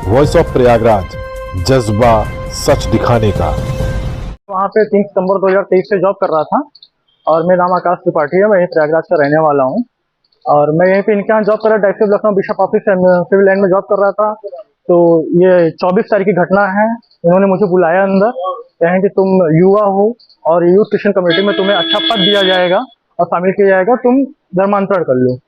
Voice of Prayagraj, जज्बा सच दिखाने का। वहाँ पे 3 सितंबर 2023 से जॉब कर रहा था और मेरा नाम आकाश त्रिपाठी है। मैं यहीं प्रयागराज का रहने वाला हूँ और मैं यहीं पे इनके यहाँ जॉब कर रहा था। Lucknow bishop office civil line में जॉब कर रहा था। तो ये 24 तारीख की घटना है। इन्होंने मुझे बुलाया अंदर, कहें कि तुम युवा हो और यूथ क्रिश्चियन कम्युनिटी में तुम्हें अच्छा पद दिया जाएगा और शामिल किया जाएगा, तुम धर्मांतरण कर लो।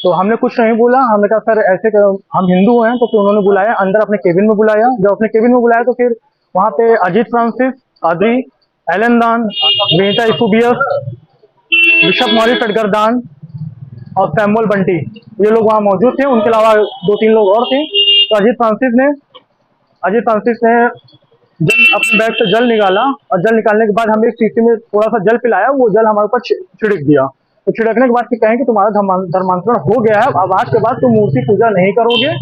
तो हमने कुछ नहीं बोला। हमने कहा सर ऐसे हम हिंदू हैं। तो फिर उन्होंने बुलाया अंदर, अपने केबिन में बुलाया। जब अपने केबिन में बुलाया तो फिर वहाँ पे अजीत फ्रांसिस, आदरी, एलन दान, वेटा इफुबियस, बिशप मॉरिस अटगरदान और सैमुअल बंटी, ये लोग वहाँ मौजूद थे। उनके अलावा 2-3 लोग और थे। तो अजीत फ्रांसिस ने अपने बैग से जल निकाला और जल निकालने के बाद हमें एक शीशी में थोड़ा सा जल पिलाया। वो जल हमारे ऊपर छिड़क दिया। तो छिड़कने के बाद कहें कि तुम्हारा धर्मांतरण हो गया है, अब आज के बाद तुम मूर्ति पूजा नहीं करोगे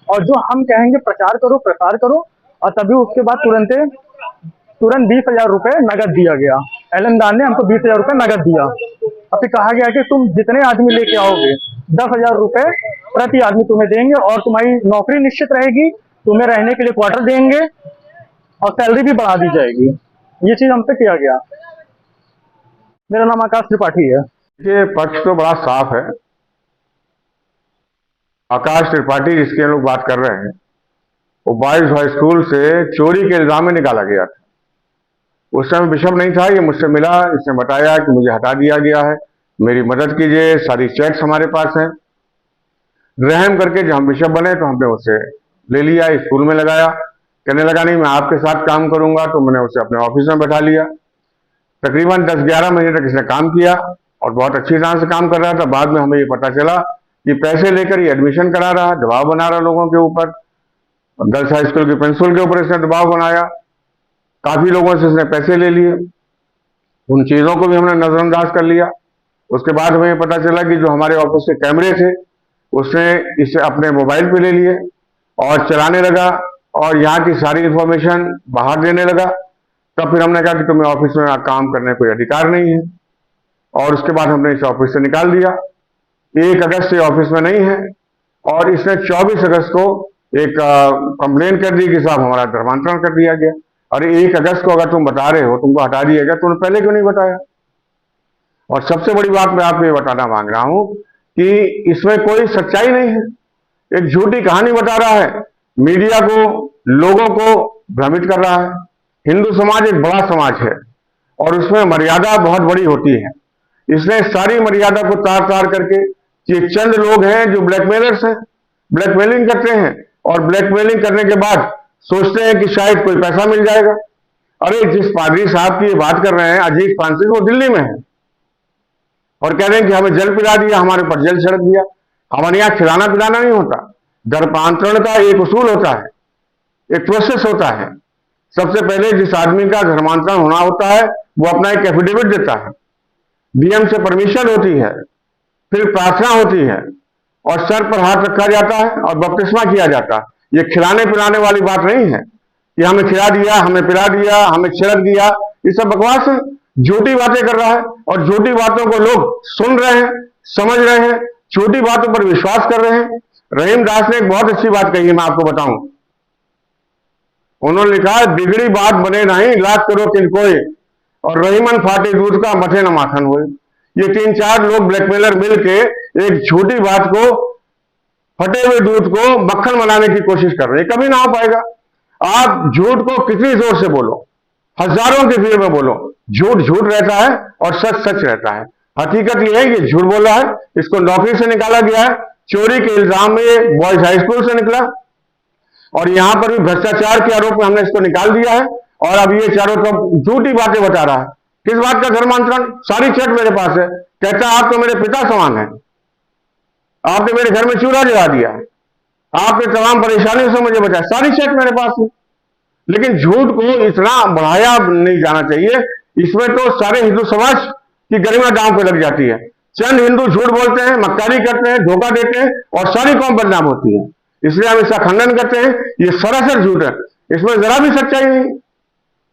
और जो हम कहेंगे प्रचार करो, प्रसार करो। और तभी उसके बाद तुरंत 20,000 रुपए नगद दिया गया। एलन दान ने हमको 20,000 रुपए नगद दिया। अब फिर कहा गया कि तुम जितने आदमी लेके आओगे 10,000 रुपए प्रति आदमी तुम्हें देंगे और तुम्हारी नौकरी निश्चित रहेगी, तुम्हें रहने के लिए क्वार्टर देंगे और सैलरी भी बढ़ा दी जाएगी। ये चीज हमसे किया गया। मेरा नाम आकाश त्रिपाठी है। ये पक्ष तो बड़ा साफ है। आकाश त्रिपाठी जिसकी हम लोग बात कर रहे हैं, वो बॉयज हाई स्कूल से चोरी के इल्जाम में निकाला गया था। उस समय बिशप नहीं था। ये मुझसे मिला, इसने बताया कि मुझे हटा दिया गया है, मेरी मदद कीजिए, सारी चेक्स हमारे पास हैं। रहम करके जब हम बिशप बने तो हमने उसे ले लिया, स्कूल में लगाया। कहने लगा नहीं मैं आपके साथ काम करूंगा। तो मैंने उसे अपने ऑफिस में बैठा लिया। तकरीबन 10-11 महीने तक इसने काम किया और बहुत अच्छी तरह से काम कर रहा था। बाद में हमें ये पता चला कि पैसे लेकर ये एडमिशन करा रहा, दबाव बना रहा लोगों के ऊपर। गर्ल्स हाई स्कूल के प्रिंसिपल के ऊपर इसने दबाव बनाया। काफी लोगों से इसने पैसे ले लिए। उन चीजों को भी हमने नजरअंदाज कर लिया। उसके बाद हमें पता चला कि जो हमारे ऑफिस के कैमरे थे उसने इसे अपने मोबाइल पे ले लिए और चलाने लगा और यहाँ की सारी इंफॉर्मेशन बाहर देने लगा। तब फिर हमने कहा कि तुम्हें ऑफिस में काम करने कोई अधिकार नहीं है और उसके बाद हमने इसे ऑफिस से निकाल दिया। 1 अगस्त से ऑफिस में नहीं है और इसने 24 अगस्त को एक कंप्लेन कर दी कि साहब हमारा धर्मांतरण कर दिया गया। अरे 1 अगस्त को अगर तुम बता रहे हो तुमको हटा दिया गया, तुमने पहले क्यों नहीं बताया? और सबसे बड़ी बात मैं आपको ये बताना मांग रहा हूं कि इसमें कोई सच्चाई नहीं है। एक झूठी कहानी बता रहा है, मीडिया को, लोगों को भ्रमित कर रहा है। हिंदू समाज एक बड़ा समाज है और उसमें मर्यादा बहुत बड़ी होती है। इसने सारी मर्यादा को तार करके, ये चंद लोग हैं जो ब्लैकमेलर्स हैं, ब्लैकमेलिंग करते हैं और ब्लैकमेलिंग करने के बाद सोचते हैं कि शायद कोई पैसा मिल जाएगा। अरे जिस पादरी साहब की ये बात कर रहे हैं अजीत फ्रांसिस, वो दिल्ली में है और कह रहे हैं कि हमें जल पिला दिया, हमारे ऊपर जल छिड़क दिया। हमारे यहाँ खिलाना पिलाना नहीं होता। धर्मांतरण का एक उसूल होता है, एक प्रोसेस होता है। सबसे पहले जिस आदमी का धर्मांतरण होना होता है वो अपना एक एफिडेविट देता है, डीएम से परमिशन होती है, फिर प्रार्थना होती है और सर पर हाथ रखा जाता है और बपतिस्मा किया जाता है। ये खिलाने पिलाने वाली बात नहीं है कि हमें खिला दिया, हमें पिला दिया, हमें छिड़क दिया। ये सब बकवास है, झूठी बातें कर रहा है और झूठी बातों को लोग सुन रहे हैं, समझ रहे हैं, झूठी बातों पर विश्वास कर रहे हैं। रहीम दास ने एक बहुत अच्छी बात कही है, मैं आपको बताऊं। उन्होंने लिखा है बिगड़ी बात बने नहीं, लाख करो किन कोई, और रहीमन फाटे दूध का मथे न माखन हुए। ये 3-4 लोग ब्लैकमेलर मिलके एक झूठी बात को, फटे हुए दूध को मक्खन बनाने की कोशिश कर रहे हैं। कभी ना हो पाएगा। आप झूठ को कितनी जोर से बोलो, हजारों की भीड़ में बोलो, झूठ झूठ रहता है और सच सच रहता है। हकीकत यह है कि झूठ बोला है, इसको नौकरी से निकाला गया है, चोरी के इल्जाम में बॉयज हाई स्कूल से निकला और यहां पर भी भ्रष्टाचार के आरोप में हमने इसको निकाल दिया है और अब ये चारों तरफ झूठी बातें बता रहा है। किस बात का धर्मांतरण? सारी चेक मेरे पास है। कहता है आप तो मेरे पिता समान है, आपने मेरे घर में चूल्हा जला दिया, आपने तमाम परेशानियों से मुझे बचाया, सारी चेक मेरे पास है। लेकिन झूठ को इतना बढ़ाया नहीं जाना चाहिए। इसमें तो सारे हिंदू समाज की गरिमा दांव पे लग जाती है। चंद हिंदू झूठ बोलते हैं, मक्कारी करते हैं, धोखा देते हैं और सारी कौम बदनाम होती है। इसलिए हम इसका खंडन करते हैं। ये सरासर झूठ है, इसमें जरा भी सच्चाई नहीं।